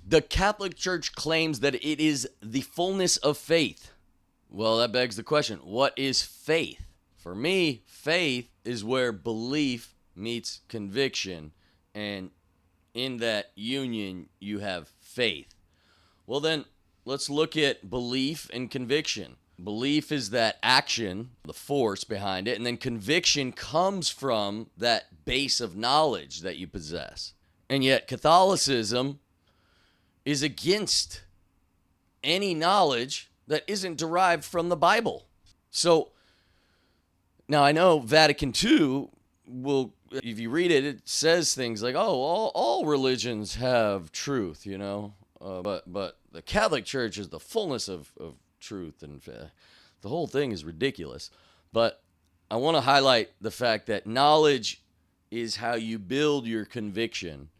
The Catholic Church claims that it is the fullness of faith. Well, that begs the question, what is faith? For me, faith is where belief meets conviction, and in that union, you have faith. Well, then, let's look at belief and conviction. Belief is that action, the force behind it, and then conviction comes from that base of knowledge that you possess. And yet, Catholicism is against any knowledge that isn't derived from the Bible. So, now I know Vatican II will, if you read it, it says things like, oh, all religions have truth, you know, but the Catholic Church is the fullness of truth, and the whole thing is ridiculous. But I want to highlight the fact that knowledge is how you build your conviction,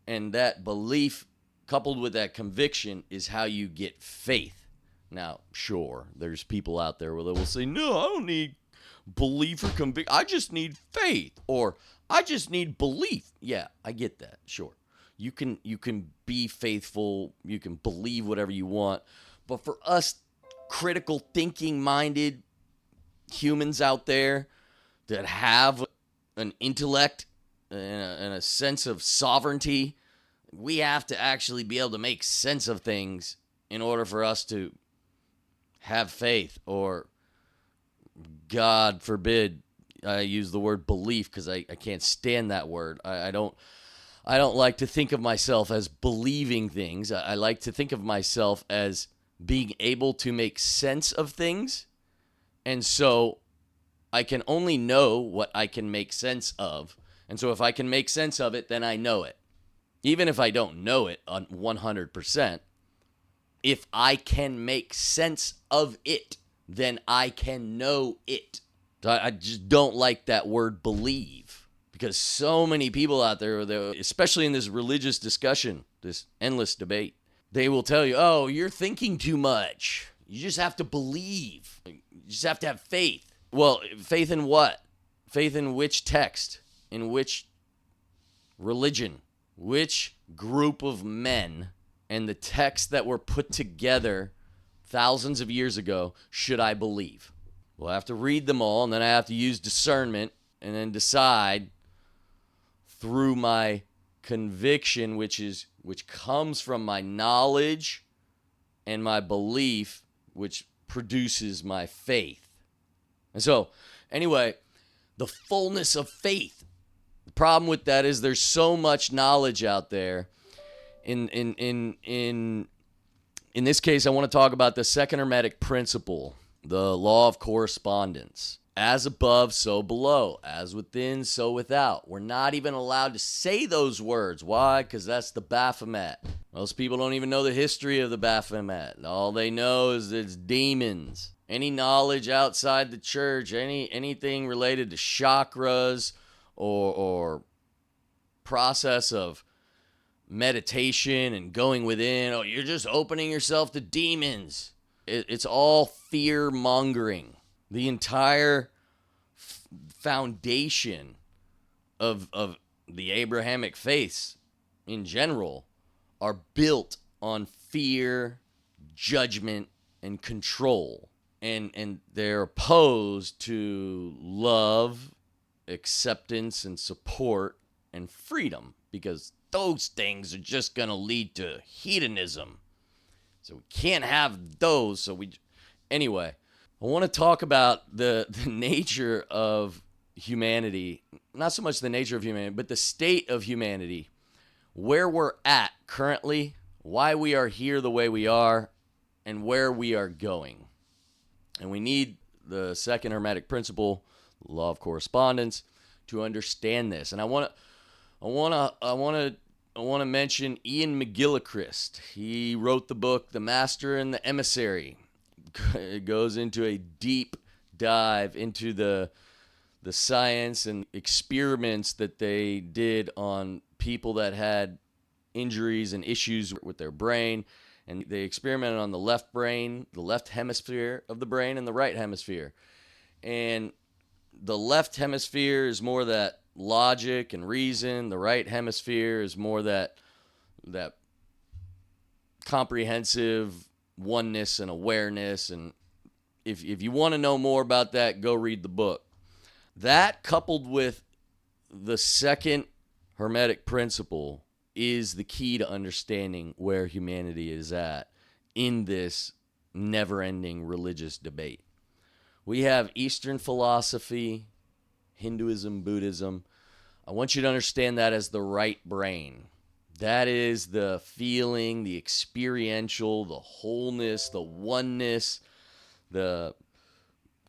and that belief coupled with that conviction is how you get faith. Now, sure, there's people out there where they will say, no, I don't need belief or conviction. I just need faith, or I just need belief. Yeah, I get that. Sure. You can be faithful, you can believe whatever you want, but for us critical thinking minded humans out there that have an intellect and a sense of sovereignty, we have to actually be able to make sense of things in order for us to have faith, or God forbid I use the word belief because I can't stand that word. I don't like to think of myself as believing things. I like to think of myself as being able to make sense of things. And so I can only know what I can make sense of. And so if I can make sense of it, then I know it. Even if I don't know it 100%, if I can make sense of it, then I can know it. I just don't like that word believe, because so many people out there, especially in this religious discussion, this endless debate, they will tell you, oh, you're thinking too much. You just have to believe. You just have to have faith. Well, faith in what? Faith in which text? In which religion? Which group of men and the texts that were put together thousands of years ago should I believe? Well, I have to read them all, and then I have to use discernment and then decide through my conviction, which comes from my knowledge and my belief, which produces my faith. And so, anyway, the fullness of faith. The problem with that is there's so much knowledge out there. In this case, I want to talk about the second Hermetic principle, the law of correspondence. As above, so below. As within, so without. We're not even allowed to say those words. Why? Because that's the Baphomet. Most people don't even know the history of the Baphomet. All they know is that it's demons. Any knowledge outside the church, anything related to chakras or process of meditation and going within, oh, you're just opening yourself to demons. It's all fear mongering. The entire foundation of the Abrahamic faiths in general are built on fear, judgment, and control. And they're opposed to love, acceptance, and support, and freedom, because those things are just going to lead to hedonism. So we can't have those. Anyway, I want to talk about the nature of humanity. Not so much the nature of humanity, but the state of humanity. Where we're at currently, why we are here the way we are, and where we are going. And we need the second Hermetic principle, the law of correspondence, to understand this. And I want to mention Ian McGillichrist. He wrote the book The Master and the Emissary. It goes into a deep dive into the science and experiments that they did on people that had injuries and issues with their brain. And they experimented on the left brain, the left hemisphere of the brain, and the right hemisphere. And the left hemisphere is more that logic and reason. The right hemisphere is more that comprehensive oneness and awareness. And if you want to know more about that, go read the book. That, coupled with the second Hermetic principle, is the key to understanding where humanity is at in this never-ending religious debate. We have Eastern philosophy, Hinduism, Buddhism. I want you to understand that as the right brain. That is the feeling, the experiential, the wholeness, the oneness, the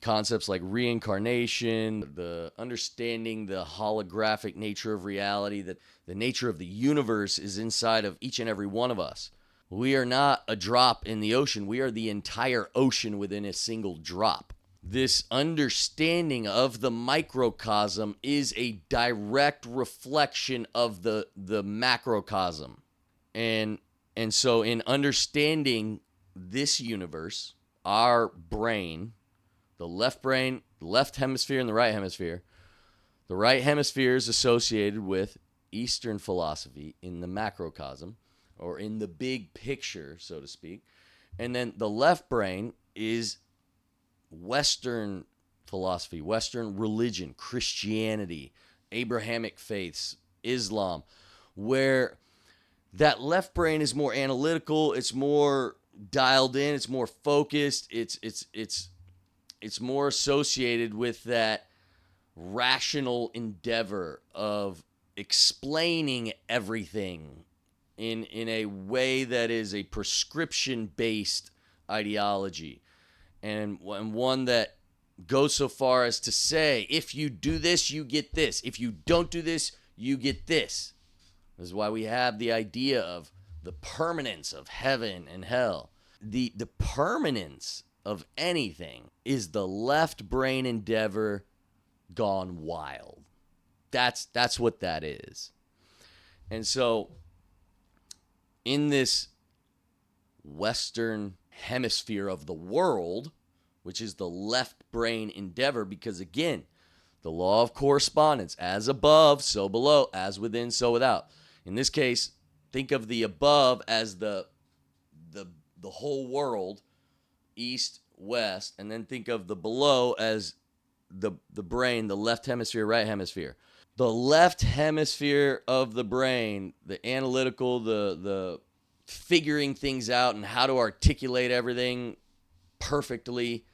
concepts like reincarnation, the understanding the holographic nature of reality, that the nature of the universe is inside of each and every one of us. We are not a drop in the ocean. We are the entire ocean within a single drop. This understanding of the microcosm is a direct reflection of the macrocosm. And so in understanding this universe, our brain, the left hemisphere and the right hemisphere is associated with Eastern philosophy in the macrocosm, or in the big picture, so to speak. And then the left brain is Western philosophy, Western religion, Christianity, Abrahamic faiths, Islam, where that left brain is more analytical, it's more dialed in, it's more focused, it's more associated with that rational endeavor of explaining everything in a way that is a prescription-based ideology, and one that goes so far as to say, if you do this, you get this. If you don't do this, you get this. This is why we have the idea of the permanence of heaven and hell. The permanence of anything is the left brain endeavor gone wild. That's what that is. And so in this Western hemisphere of the world, which is the left brain endeavor, because again, the law of correspondence, as above, so below, as within, so without. In this case, think of the above as the whole world, east, west, and then think of the below as the brain, the left hemisphere, right hemisphere. The left hemisphere of the brain, the analytical, the figuring things out and how to articulate everything perfectly,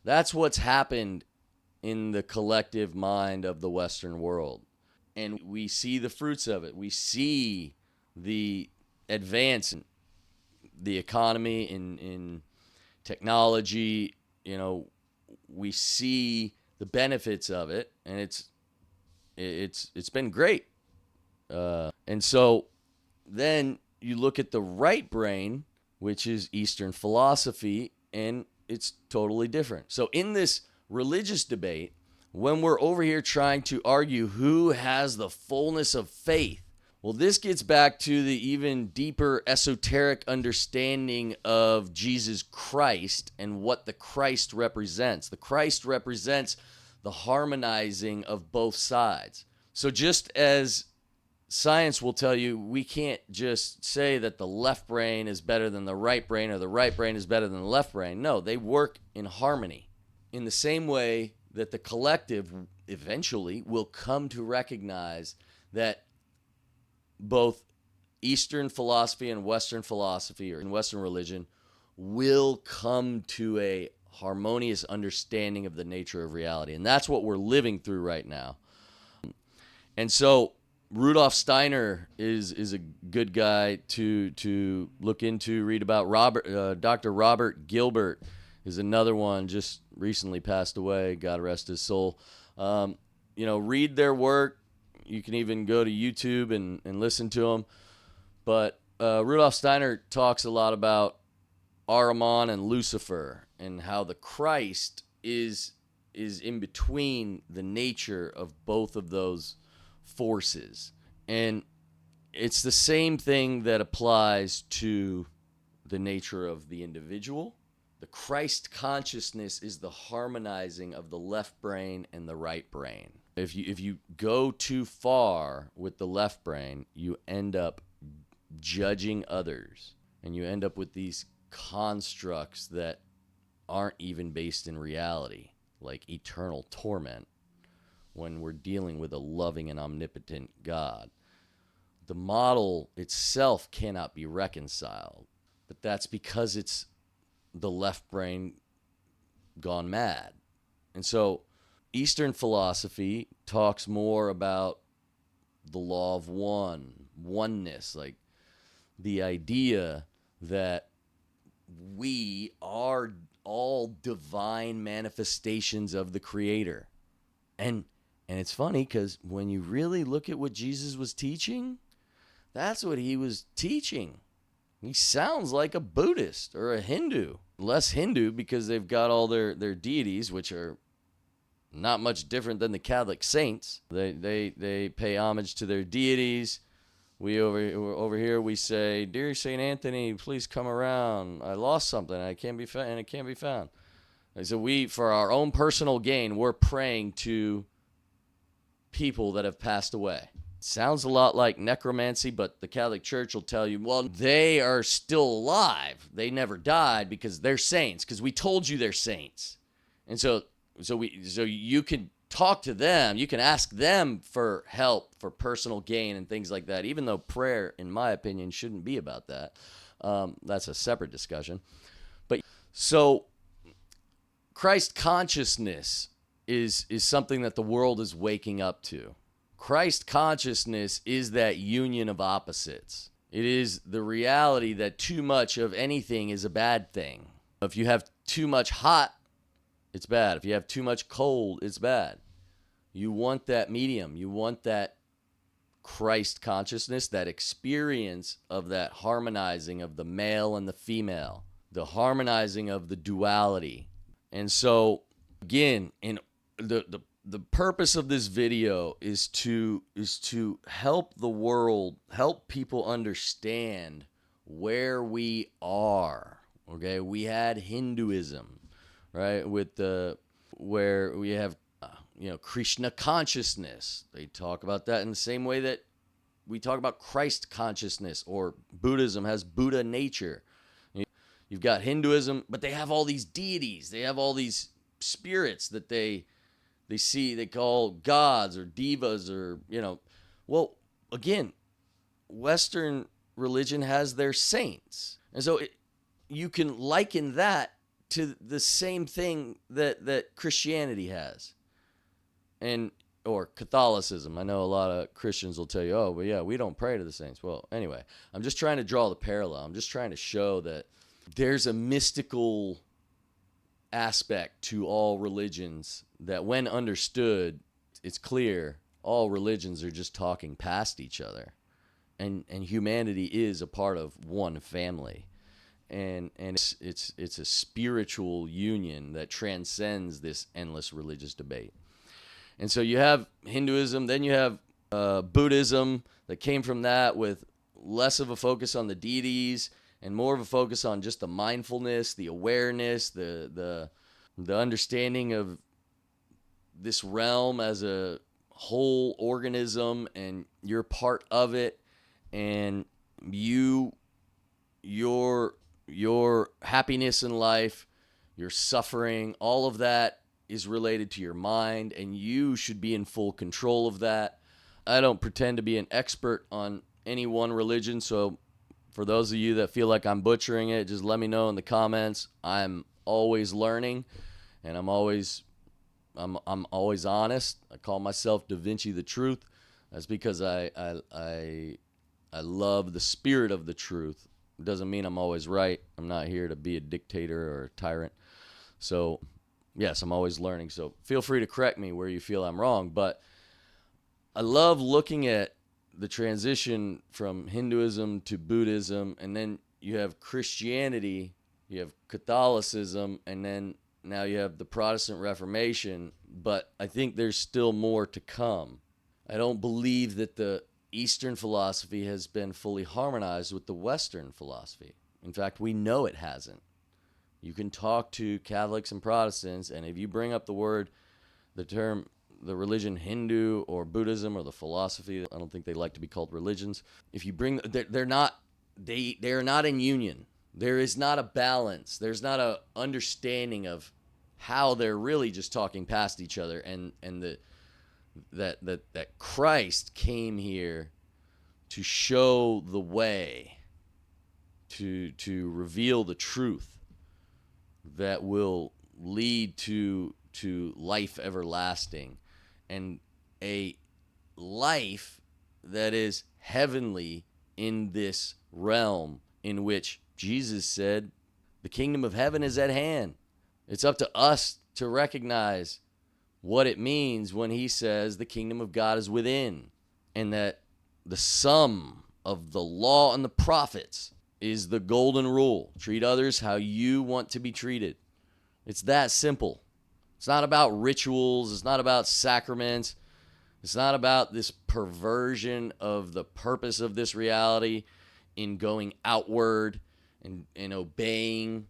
that's what's happened in the collective mind of the Western world. And we see the fruits of it. We see the advance in the economy, in technology. You know, we see the benefits of it, and it's been great. And so then you look at the right brain, which is Eastern philosophy, and it's totally different. So in this religious debate, when we're over here trying to argue who has the fullness of faith, well, this gets back to the even deeper esoteric understanding of Jesus Christ and what the Christ represents. The Christ represents the harmonizing of both sides. So just as science will tell you, we can't just say that the left brain is better than the right brain or the right brain is better than the left brain. No, they work in harmony. In the same way that the collective eventually will come to recognize that both Eastern philosophy and Western philosophy, or in Western religion, will come to a harmonious understanding of the nature of reality. And that's what we're living through right now. And so Rudolf Steiner is a good guy to look into, read about. Dr. Robert Gilbert is another one, just recently passed away, God rest his soul. Read their work. You can even go to YouTube and listen to them. But Rudolf Steiner talks a lot about Ahriman and Lucifer, and how the Christ is in between the nature of both of those forces. And it's the same thing that applies to the nature of the individual. The Christ consciousness is the harmonizing of the left brain and the right brain. If you go too far with the left brain, you end up judging others And you end up with these constructs that aren't even based in reality, like eternal torment, when we're dealing with a loving and omnipotent God. The model itself cannot be reconciled, but that's because it's the left brain gone mad. And so Eastern philosophy talks more about the law of oneness, like the idea that we are all divine manifestations of the Creator. And it's funny because when you really look at what Jesus was teaching, that's what he was teaching. He sounds like a Buddhist or a Hindu. Less Hindu because they've got all their deities, which are not much different than the Catholic saints. They pay homage to their deities. We over here we say, "Dear Saint Anthony, please come around. I lost something. And it can't be found." And so we, for our own personal gain, we're praying to people that have passed away. Sounds a lot like necromancy, but the Catholic Church will tell you, well, they are still alive. They never died because they're saints, because we told you they're saints. And so you can talk to them. You can ask them for help, for personal gain and things like that, even though prayer, in my opinion, shouldn't be about that. That's a separate discussion. But so Christ consciousness is something that the world is waking up to. Christ consciousness is that union of opposites. It is the reality that too much of anything is a bad thing. If you have too much hot, it's bad. If you have too much cold, it's bad. You want that medium. You want that Christ consciousness, that experience of that harmonizing of the male and the female, the harmonizing of the duality. And so, again, in the purpose of this video is to help the world, help people understand where we are. Okay, we had Hinduism, right? Where we have Krishna consciousness. They talk about that in the same way that we talk about Christ consciousness, or Buddhism has Buddha nature. You've got Hinduism, but they have all these deities. They have all these spirits that they see, they call gods or devas, or, well, again, Western religion has their saints. And so you can liken that to the same thing that Christianity has, or Catholicism. I know a lot of Christians will tell you, oh, but yeah, we don't pray to the saints. Well, anyway, I'm just trying to draw the parallel. I'm just trying to show that there's a mystical aspect to all religions that, when understood, it's clear all religions are just talking past each other, and humanity is a part of one family, and it's a spiritual union that transcends this endless religious debate. And so you have Hinduism, then you have Buddhism that came from that, with less of a focus on the deities and more of a focus on just the mindfulness, the awareness, the understanding of this realm as a whole organism, and you're part of it, and your happiness in life, your suffering, all of that is related to your mind, and you should be in full control of that. I don't pretend to be an expert on any one religion, so for those of you that feel like I'm butchering it, just let me know in the comments. I'm always learning, and I'm always honest. I call myself Da Vinci the Truth. That's because I love the spirit of the truth. It doesn't mean I'm always right. I'm not here to be a dictator or a tyrant. So, yes, I'm always learning. So feel free to correct me where you feel I'm wrong. But I love looking at the transition from Hinduism to Buddhism, and then you have Christianity, you have Catholicism, and then now you have the Protestant Reformation. But I think there's still more to come. I don't believe that the Eastern philosophy has been fully harmonized with the Western philosophy. In fact, we know it hasn't. You can talk to Catholics and Protestants, and if you bring up the term, the religion Hindu or Buddhism or the philosophy, I don't think they like to be called religions. If you bring, they're not they are not in union. There is not a balance. There's not a understanding of how they're really just talking past each other, and that Christ came here to show the way, to reveal the truth that will lead to life everlasting, and a life that is heavenly in this realm in which Jesus said the kingdom of heaven is at hand. It's up to us to recognize what it means when he says the kingdom of God is within, and that the sum of the law and the prophets is the golden rule. Treat others how you want to be treated. It's that simple. It's not about rituals. It's not about sacraments. It's not about this perversion of the purpose of this reality in going outward and obeying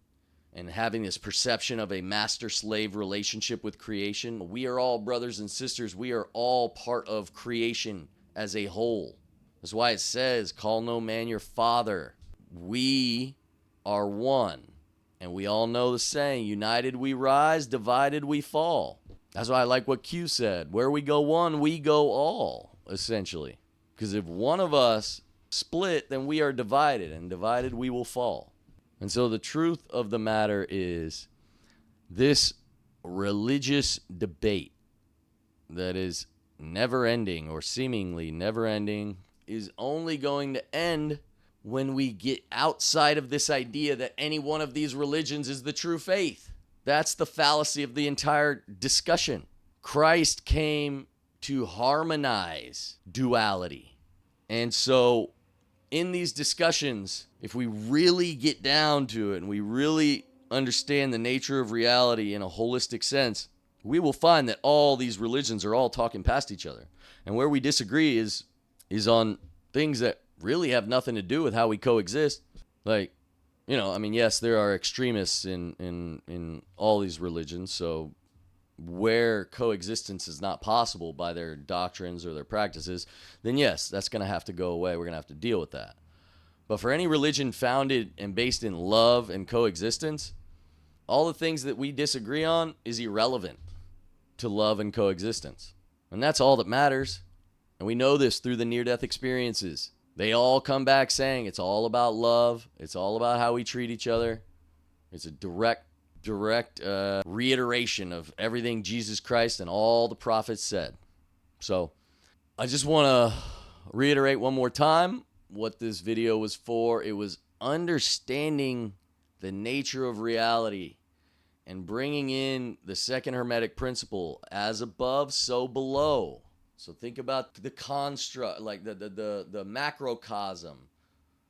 and having this perception of a master-slave relationship with creation. We are all brothers and sisters. We are all part of creation as a whole. That's why it says, call no man your father. We are one. And we all know the saying, united we rise, divided we fall. That's why I like what Q said. Where we go one, we go all, essentially. Because if one of us split, then we are divided, and divided we will fall. And so the truth of the matter is, this religious debate that is never ending, or seemingly never ending, is only going to end when we get outside of this idea that any one of these religions is the true faith. That's the fallacy of the entire discussion. Christ came to harmonize duality. And so in these discussions, if we really get down to it and we really understand the nature of reality in a holistic sense, we will find that all these religions are all talking past each other. And where we disagree is on things that really have nothing to do with how we coexist. Like, yes, there are extremists in all these religions, so where coexistence is not possible by their doctrines or their practices, then yes, that's going to have to go away. We're going to have to deal with that. But for any religion founded and based in love and coexistence, all the things that we disagree on is irrelevant to love and coexistence. And that's all that matters. And we know this through the near-death experiences. They all come back saying it's all about love. It's all about how we treat each other. It's a direct reiteration of everything Jesus Christ and all the prophets said. So I just want to reiterate one more time what this video was for. It was understanding the nature of reality and bringing in the second Hermetic principle, as above, so below. So think about the construct, like the macrocosm,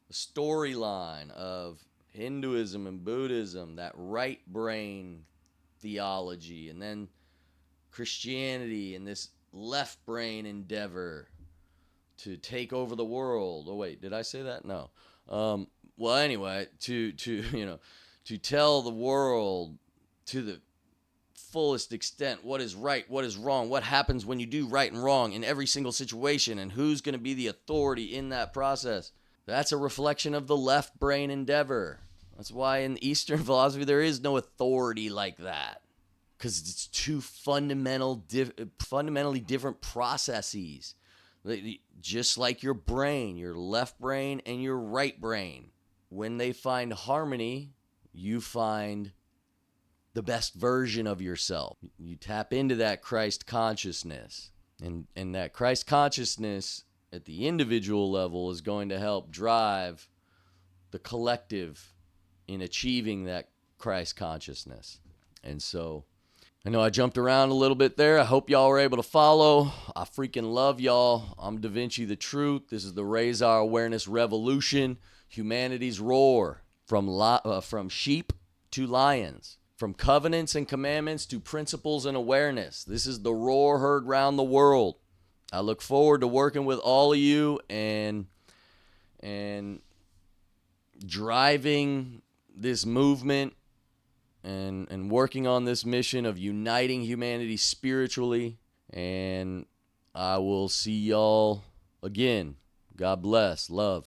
the storyline of Hinduism and Buddhism, that right brain theology, and then Christianity and this left brain endeavor to take over the world. Oh wait, did I say that? No. Well, anyway, to tell the world to the fullest extent what is right, what is wrong, what happens when you do right and wrong in every single situation, and who's going to be the authority in that process. That's a reflection of the left brain endeavor. That's why in Eastern philosophy there is no authority like that, because it's two fundamentally different processes. Just like your brain, your left brain and your right brain, when they find harmony, you find the best version of yourself. You tap into that Christ consciousness. And that Christ consciousness at the individual level is going to help drive the collective in achieving that Christ consciousness. And so, I know I jumped around a little bit there. I hope y'all were able to follow. I freaking love y'all. I'm Da Vinci the Truth. This is the Raise Our Awareness Revolution. Humanity's roar. From sheep to lions. From covenants and commandments to principles and awareness. This is the roar heard round the world. I look forward to working with all of you and driving this movement and working on this mission of uniting humanity spiritually. And I will see y'all again. God bless. Love.